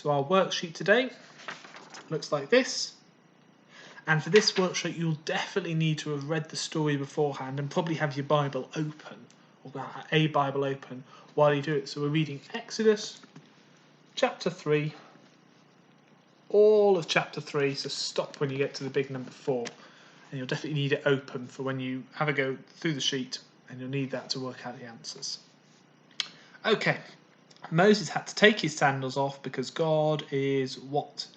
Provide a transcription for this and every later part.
So our worksheet today looks like this. And for this worksheet, you'll definitely need to have read the story beforehand and probably have your Bible open, or a Bible open, while you do it. So we're reading Exodus chapter 3, all of chapter 3, so stop when you get to the big number 4. And you'll definitely need it open for when you have a go through the sheet, and you'll need that to work out the answers. Okay, Moses had to take his sandals off because God is what?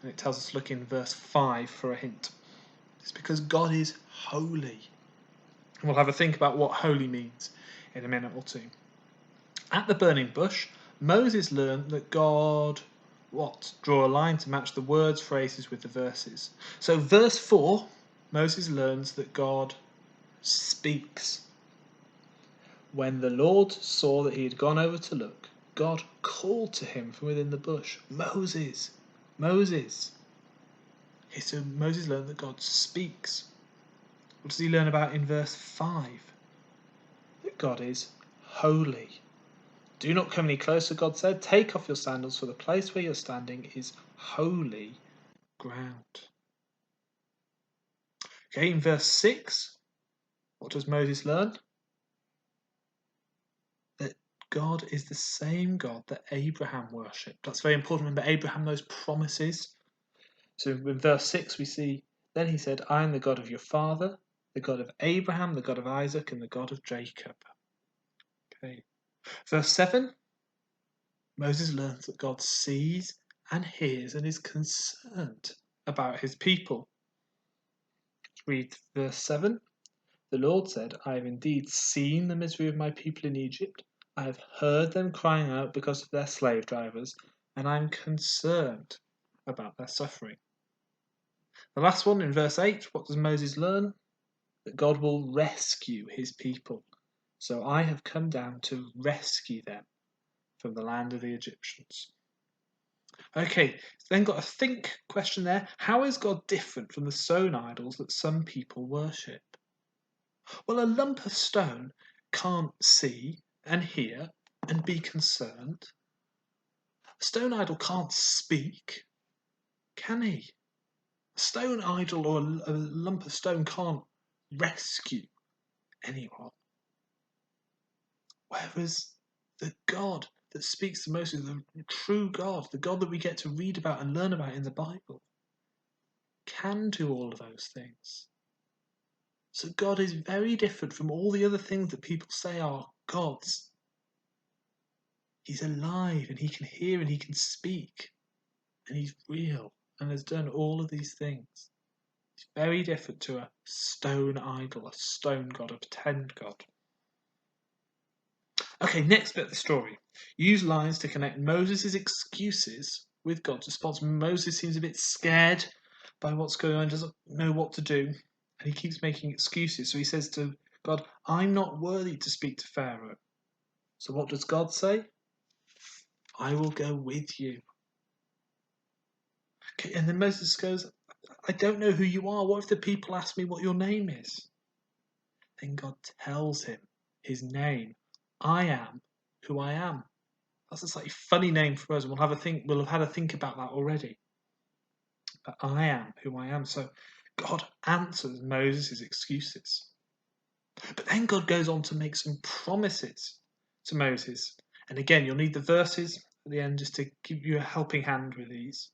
And it tells us to look in verse 5 for a hint. It's because God is holy. And we'll have a think about what holy means in a minute or two. At the burning bush, Moses learned that God, draw a line to match the words, phrases with the verses. So verse 4, Moses learns that God speaks. When the Lord saw that he had gone over to look, God called to him from within the bush, Moses, Moses. Okay, so Moses learned that God speaks. What does he learn about in verse 5? That God is holy. Do not come any closer, God said. Take off your sandals, for the place where you're standing is holy ground. Okay, in verse 6, what does Moses learn? That God is the same God that Abraham worshipped. That's very important. Remember, Abraham, those promises. So in verse 6 we see, then he said, I am the God of your father, the God of Abraham, the God of Isaac, and the God of Jacob. Okay. Verse 7, Moses learns that God sees and hears and is concerned about his people. Let's read verse 7. The Lord said, I have indeed seen the misery of my people in Egypt. I have heard them crying out because of their slave drivers, and I am concerned about their suffering. The last one in verse 8, what does Moses learn? That God will rescue his people. So I have come down to rescue them from the land of the Egyptians. Okay, then got a think question there. How is God different from the stone idols that some people worship? Well, a lump of stone can't see and hear and be concerned. A stone idol can't speak, can he? A stone idol or a lump of stone can't rescue anyone. Whereas the God that speaks to Moses, the true God, the God that we get to read about and learn about in the Bible, can do all of those things. So God is very different from all the other things that people say are gods. He's alive and he can hear and he can speak and he's real and has done all of these things. He's very different to a stone idol, a stone god, a pretend god. Okay, next bit of the story. Use lines to connect Moses' excuses with God's response. Moses seems a bit scared by what's going on, doesn't know what to do, and he keeps making excuses. So he says to God, I'm not worthy to speak to Pharaoh. So what does God say? I will go with you. Okay, and then Moses goes, I don't know who you are. What if the people ask me what your name is? Then God tells him his name. I am who I am. That's a slightly funny name for us. We'll have had a think about that already. But I am who I am. So God answers Moses' excuses. But then God goes on to make some promises to Moses. And again, you'll need the verses at the end just to give you a helping hand with these.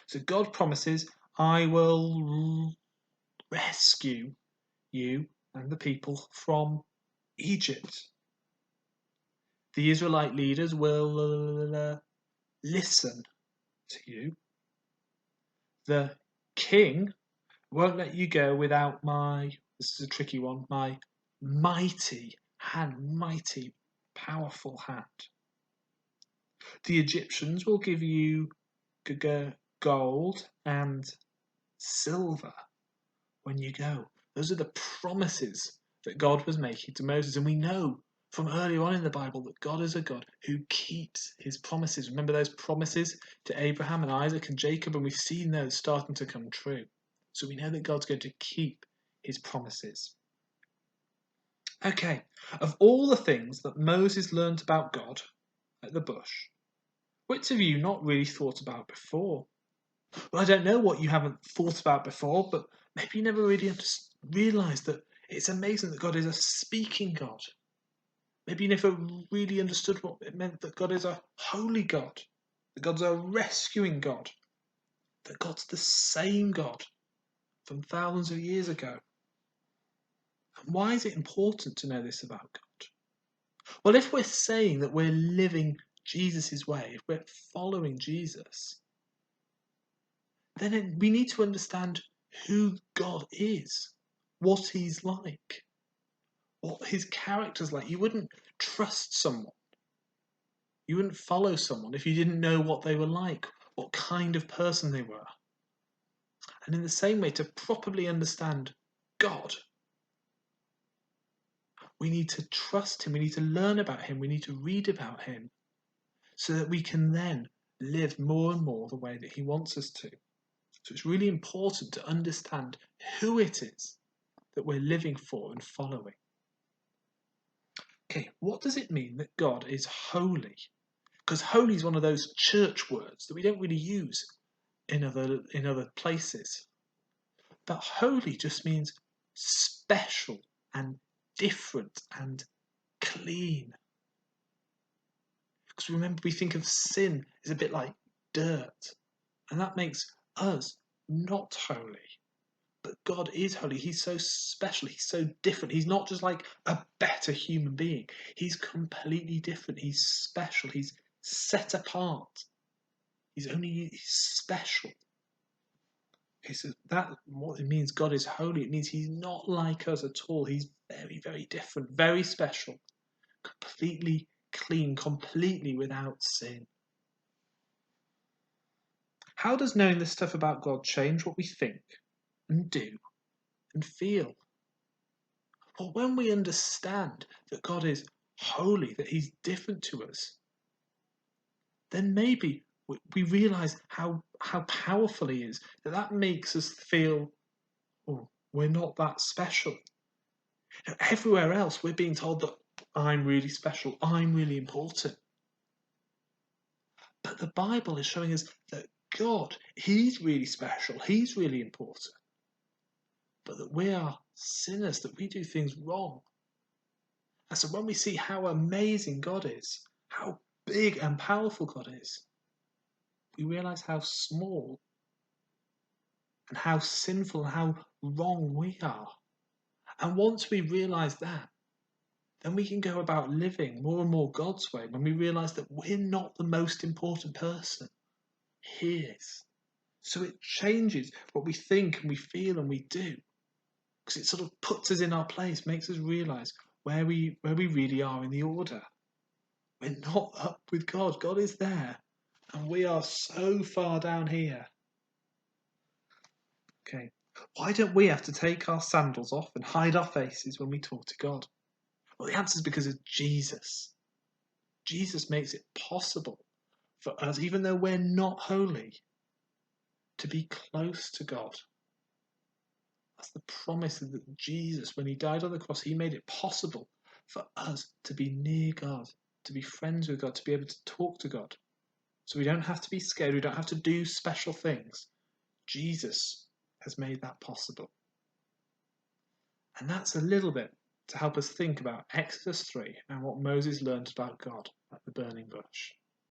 So God promises, I will rescue you and the people from Egypt. The Israelite leaders will listen to you. The king won't let you go without this is a tricky one, my mighty hand, mighty, powerful hand. The Egyptians will give you gold and silver when you go. Those are the promises that God was making to Moses. And we know from earlier on in the Bible that God is a God who keeps his promises. Remember those promises to Abraham and Isaac and Jacob, and we've seen those starting to come true. So we know that God's going to keep his promises. Okay, of all the things that Moses learned about God at the bush, Which have you not really thought about before? Well, I don't know what you haven't thought about before, but maybe you never really realised that it's amazing that God is a speaking God. Maybe you never really understood what it meant that God is a holy God, that God's a rescuing God, that God's the same God from thousands of years ago. And why is it important to know this about God? Well, if we're saying that we're living Jesus' way, if we're following Jesus, then we need to understand who God is, what he's like, what his character's like. You wouldn't trust someone, you wouldn't follow someone if you didn't know what they were like, what kind of person they were. And in the same way, to properly understand God, we need to trust him, we need to learn about him, we need to read about him, so that we can then live more and more the way that he wants us to. So it's really important to understand who it is that we're living for and following. Okay, what does it mean that God is holy? Because holy is one of those church words that we don't really use in other places. But holy just means special and different and clean. Because remember, we think of sin as a bit like dirt, and that makes us not holy. But God is holy. He's so special. He's so different. He's not just like a better human being. He's completely different. He's special. He's set apart. He's special. Okay, so that what it means God is holy. It means he's not like us at all. He's very, very different, very special, completely clean, completely without sin. How does knowing this stuff about God change what we think and do and feel? Well, when we understand that God is holy, that he's different to us, then maybe we realize how powerful he is, that makes us feel, oh, we're not that special. Everywhere else, we're being told that I'm really special, I'm really important. But the Bible is showing us that God, he's really special, he's really important. But that we are sinners, that we do things wrong. And so when we see how amazing God is, how big and powerful God is, we realize how small and how sinful and how wrong we are. And once we realize that, then we can go about living more and more God's way when we realize that we're not the most important person. He is. So it changes what we think and we feel and we do. Because it sort of puts us in our place, makes us realize where we really are in the order. We're not up with God. God is there. And we are so far down here. Okay. Why don't we have to take our sandals off and hide our faces when we talk to God? Well, the answer is because of Jesus. Jesus makes it possible for us, even though we're not holy, to be close to God. That's the promise that Jesus, when he died on the cross, he made it possible for us to be near God, to be friends with God, to be able to talk to God. So we don't have to be scared, we don't have to do special things. Jesus has made that possible. And that's a little bit to help us think about Exodus 3 and what Moses learned about God at the burning bush.